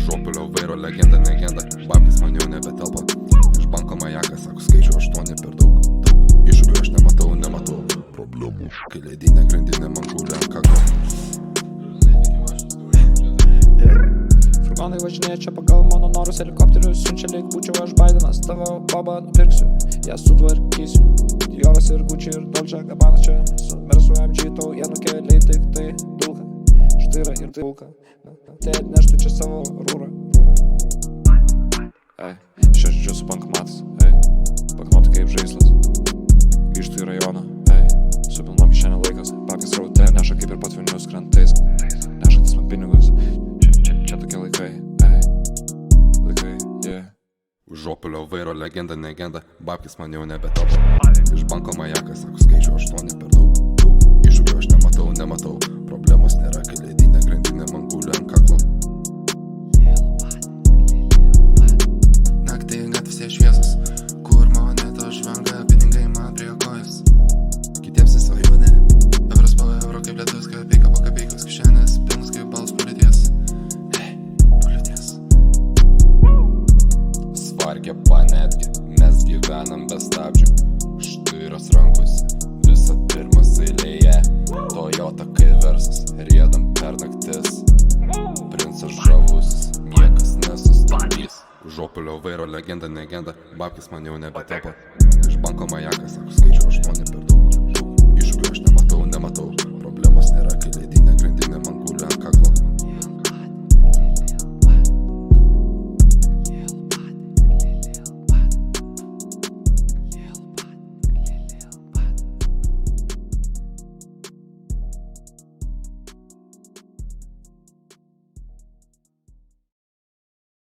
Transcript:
Žopulio vairo legenda, babkis man jau nebetelpa. Iš banko majakas, sako skaičiu 8 per daug. Iššūkių aš nematau problemų, kai leidinė grandinė man guli ant kaklo. Furgonai važinėja čia pagal mano norus, helikopterius siunčia lyg būčiau aš Bidenas. Tavo babą nupirksiu, ją sutvarkysiu. Dioras ir Gucci ir Dolce Gabbana čia su Mersu MG, tau jie nukeliai tik tai dulka. Štai yra ir dulka, tai atneštų čia savo rūrą. Šešdžiu su bankomatas, bankomatai kaip žaislas. Grįžtu į rajoną, su pilnom kišenė laikas. Babkis raute neša kaip ir patvinius krantais. Nešantis man pinigus, čia tokie laikai, yeah. Už žopulio vairo legenda, babkis man jau nebetelpa. Iš banko majakas, sako skaičiu 8 per daug. Iššūkių aš nematau, problemos nėra, kai leidinė grandinė man guli ant kaklo. Naktį gatvėse šviesos, kur monetos žvanga, pinigai man prie kojas. Kitiems tai svajonė, euras po euro kaip lietus, kapeika po kapeikos, kišenės pilnas kaip balas polities. Svarkė panetgi, mes gyvenam be stabdžių. Štyras rankose, visa pirmas eilėje. Toyota kai versas, riedam per naktis. Princas žavusis, niekas nesustabdys. Žopulio vairo legenda, babkis man jau nebetelpa. Iš banko majakas, sako skaičiu 8 per daug. Iššūkių aš nematau, problemos nėra, kai leidinė grandinė man